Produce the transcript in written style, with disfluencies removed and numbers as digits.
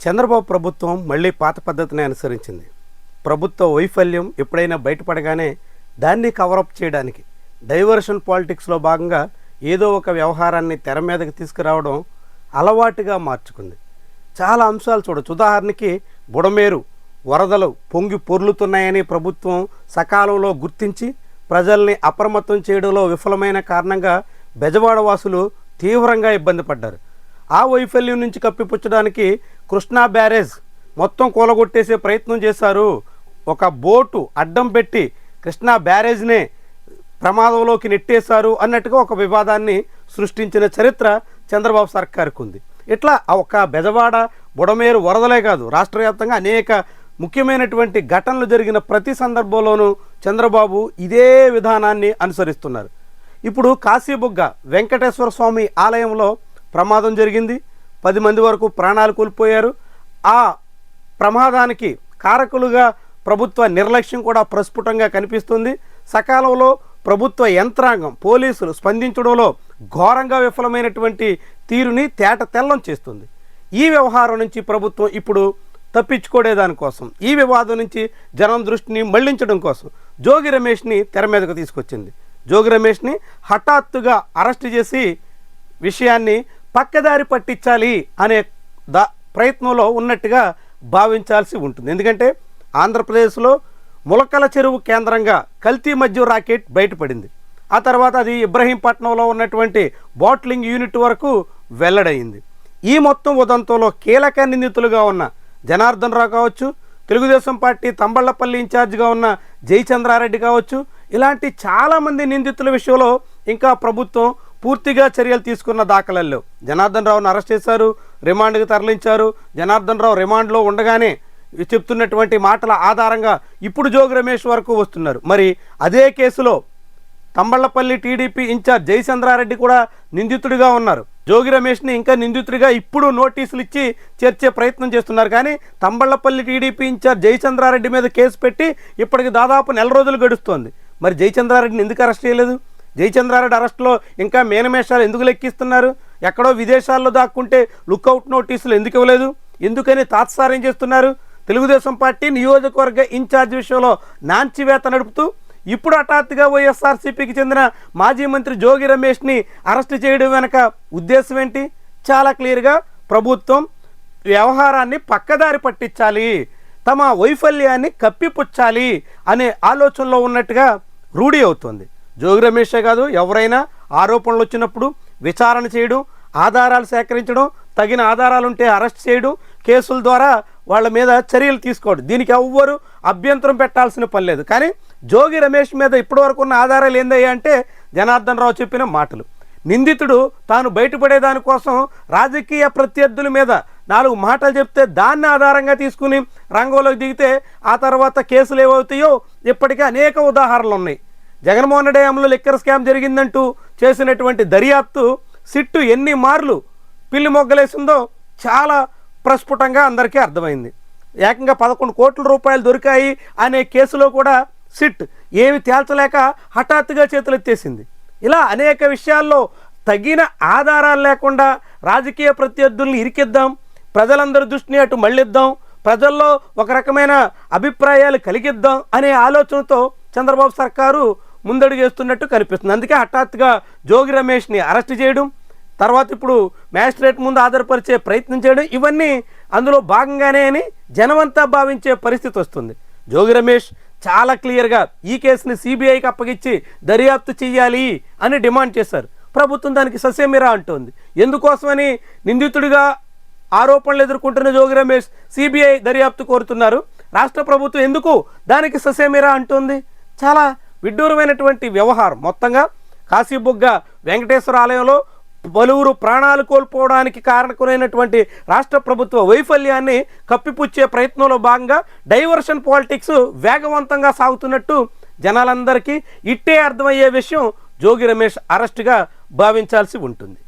చంద్రబాబు ప్రభుత్వం మళ్ళీ పాత పద్ధతిని అనుసరించింది. ప్రభుత్వ వైఫల్యం ఎప్పుడైనా బయటపడగానే దాన్ని కవరప్ చేయడానికి డైవర్షన్ పాలిటిక్స్లో భాగంగా ఏదో ఒక వ్యవహారాన్ని తెర మీదకి తీసుకురావడం అలవాటుగా మార్చుకుంది. చాలా అంశాలు చూడొచ్చు. ఉదాహరణకి బుడమేరు వరదలు పొంగి పొర్లుతున్నాయని ప్రభుత్వం సకాలంలో గుర్తించి ప్రజల్ని అప్రమత్తం చేయడంలో విఫలమైన కారణంగా బెజవాడ వాసులు తీవ్రంగా ఇబ్బంది పడ్డారు. ఆ వైఫల్యం నుంచి కప్పిపుచ్చడానికి కృష్ణా బ్యారేజ్ మొత్తం కూలగొట్టేసే ప్రయత్నం చేశారు. ఒక బోటు అడ్డం పెట్టి కృష్ణా బ్యారేజ్నే ప్రమాదంలోకి నెట్టేశారు అన్నట్టుగా ఒక వివాదాన్ని సృష్టించిన చరిత్ర చంద్రబాబు సర్కారుకు ఉంది. ఇట్లా ఒక బెజవాడ బుడమేరు వరదలే కాదు, రాష్ట్ర వ్యాప్తంగా అనేక ముఖ్యమైనటువంటి ఘటనలు జరిగిన ప్రతి సందర్భంలోనూ చంద్రబాబు ఇదే విధానాన్ని అనుసరిస్తున్నారు. ఇప్పుడు కాశీబుగ్గ వెంకటేశ్వర స్వామి ఆలయంలో ప్రమాదం జరిగింది. 10 మంది వరకు ప్రాణాలు కోల్పోయారు. ఆ ప్రమాదానికి కారకులుగా ప్రభుత్వ నిర్లక్ష్యం కూడా ప్రస్ఫుటంగా కనిపిస్తుంది. సకాలంలో ప్రభుత్వ యంత్రాంగం పోలీసులు స్పందించడంలో ఘోరంగా విఫలమైనటువంటి తీరుని తేట తెల్లం చేస్తుంది. ఈ వ్యవహారం నుంచి ప్రభుత్వం ఇప్పుడు తప్పించుకోవడానికోసం, ఈ వివాదం నుంచి జనం దృష్టిని మళ్లించడం కోసం జోగి రమేష్ని తెర మీదకు తీసుకొచ్చింది. జోగి రమేష్ని హఠాత్తుగా అరెస్ట్ చేసి విషయాన్ని పక్కదారి పట్టించాలి అనే ప్రయత్నంలో ఉన్నట్టుగా భావించాల్సి ఉంటుంది. ఎందుకంటే ఆంధ్రప్రదేశ్లో ములకల చెరువు కేంద్రంగా కల్తీ మద్యం రాకెట్ బయటపడింది. ఆ తర్వాత అది ఇబ్రహీంపట్నంలో ఉన్నటువంటి బాట్లింగ్ యూనిట్ వరకు వెల్లడైంది. ఈ మొత్తం ఉదంతంలో కీలక నిందితులుగా ఉన్న జనార్దన్ రావు కావచ్చు, తెలుగుదేశం పార్టీ తంబళ్లపల్లి ఇన్ఛార్జిగా ఉన్న జయచంద్రారెడ్డి కావచ్చు, ఇలాంటి చాలామంది నిందితుల విషయంలో ఇంకా ప్రభుత్వం పూర్తిగా చర్యలు తీసుకున్న దాఖలాల్లో జనార్దన్ రావును అరెస్ట్ చేశారు, రిమాండ్కి తరలించారు. జనార్దన్ రావు రిమాండ్లో ఉండగానే చెప్తున్నటువంటి మాటల ఆధారంగా ఇప్పుడు జోగి రమేష్ వరకు వస్తున్నారు. మరి అదే కేసులో తంబళ్లపల్లి టీడీపీ ఇన్ఛార్జ్ జయచంద్రారెడ్డి కూడా నిందితుడిగా ఉన్నారు. జోగి రమేష్ని ఇంకా నిందితుడిగా ఇప్పుడు నోటీసులు ఇచ్చి చేర్చే ప్రయత్నం చేస్తున్నారు. కానీ తంబళ్లపల్లి టీడీపీ ఇన్ఛార్జ్ జయచంద్రారెడ్డి మీద కేసు పెట్టి ఇప్పటికి దాదాపు 4 రోజులు గడుస్తోంది. మరి జయచంద్రారెడ్డిని ఎందుకు అరెస్ట్ చేయలేదు? జయచంద్రారెడ్డి అరెస్టులో ఇంకా మేనమేషాలు ఎందుకు లెక్కిస్తున్నారు? ఎక్కడో విదేశాల్లో దాక్కుంటే లుక్అవుట్ నోటీసులు ఎందుకు ఇవ్వలేదు? ఎందుకని తాత్సారం చేస్తున్నారు? తెలుగుదేశం పార్టీ నియోజకవర్గ ఇన్ఛార్జ్ విషయంలో నాంచివేత నడుపుతూ ఇప్పుడు హఠాత్తుగా వైఎస్ఆర్సీపీకి చెందిన మాజీ మంత్రి జోగి రమేష్ని అరెస్ట్ చేయడం వెనక ఉద్దేశం ఏంటి? చాలా క్లియర్గా ప్రభుత్వం వ్యవహారాన్ని పక్కదారి పట్టించాలి, తమ వైఫల్యాన్ని కప్పిపుచ్చాలి అనే ఆలోచనలో ఉన్నట్టుగా రూఢి అవుతుంది. జోగి రమేషే కాదు, ఎవరైనా ఆరోపణలు వచ్చినప్పుడు విచారణ చేయడం, ఆధారాలు సేకరించడం, తగిన ఆధారాలుంటే అరెస్ట్ చేయడం, కేసుల ద్వారా వాళ్ళ మీద చర్యలు తీసుకోవడం, దీనికి ఎవ్వరు అభ్యంతరం పెట్టాల్సిన పని లేదు. కానీ జోగి రమేష్ మీద ఇప్పటివరకు ఉన్న ఆధారాలు ఏందయ్యా అంటే జనార్దన్ రావు చెప్పిన మాటలు. నిందితుడు తాను బయటపడేదానికోసం రాజకీయ ప్రత్యర్థుల మీద 4 మాటలు చెప్తే దాన్ని ఆధారంగా తీసుకుని రంగంలోకి దిగితే ఆ తర్వాత కేసులు ఏవవుతాయో ఇప్పటికే అనేక ఉదాహరణలు ఉన్నాయి. జగన్మోహన్ రెడ్డి హయాంలో లిక్కర్ స్కామ్ జరిగిందంటూ చేసినటువంటి దర్యాప్తు సిట్టు ఎన్ని మార్లు పిల్లి మొగ్గలేసిందో చాలా ప్రస్ఫుటంగా అందరికీ అర్థమైంది. ఏకంగా 11 కోట్ల రూపాయలు దొరికాయి అనే కేసులో కూడా సిట్ ఏమి తేల్చలేక హఠాత్తుగా చేతులెత్తేసింది. ఇలా అనేక విషయాల్లో తగిన ఆధారాలు లేకుండా రాజకీయ ప్రత్యర్థుల్ని ఇరికిద్దాం, ప్రజలందరి దృష్టిని అటు మళ్ళిద్దాం, ప్రజల్లో ఒక రకమైన అభిప్రాయాలు కలిగిద్దాం అనే ఆలోచనతో చంద్రబాబు సర్కారు ముందడుగేస్తున్నట్టు కనిపిస్తుంది. అందుకే హఠాత్తుగా జోగి రమేష్ని అరెస్ట్ చేయడం, తర్వాత ఇప్పుడు మ్యాజిస్ట్రేట్ ముందు ఆధారపరిచే ప్రయత్నం చేయడం, ఇవన్నీ అందులో భాగంగానే అని జనమంతా భావించే పరిస్థితి వస్తుంది. జోగి రమేష్ చాలా క్లియర్గా ఈ కేసుని సిబిఐకి అప్పగించి దర్యాప్తు చేయాలి అని డిమాండ్ చేశారు. ప్రభుత్వం దానికి ససేమిరా అంటోంది. ఎందుకోసమని నిందితుడిగా ఆరోపణలు ఎదుర్కొంటున్న జోగి రమేష్ సిబిఐ దర్యాప్తు కోరుతున్నారు, రాష్ట్ర ప్రభుత్వం ఎందుకు దానికి ససేమిరా అంటోంది? చాలా విడ్డూరమైనటువంటి వ్యవహారం. మొత్తంగా కాశీబుగ్గ వెంకటేశ్వర ఆలయంలో పలువురు ప్రాణాలు కోల్పోవడానికి కారణకులైనటువంటి రాష్ట్ర ప్రభుత్వ వైఫల్యాన్ని కప్పిపుచ్చే ప్రయత్నంలో భాగంగా డైవర్షన్ పాలిటిక్స్ వేగవంతంగా సాగుతున్నట్టు జనాలందరికీ ఇట్టే అర్థమయ్యే విషయం జోగి రమేష్ అరెస్టుగా భావించాల్సి ఉంటుంది.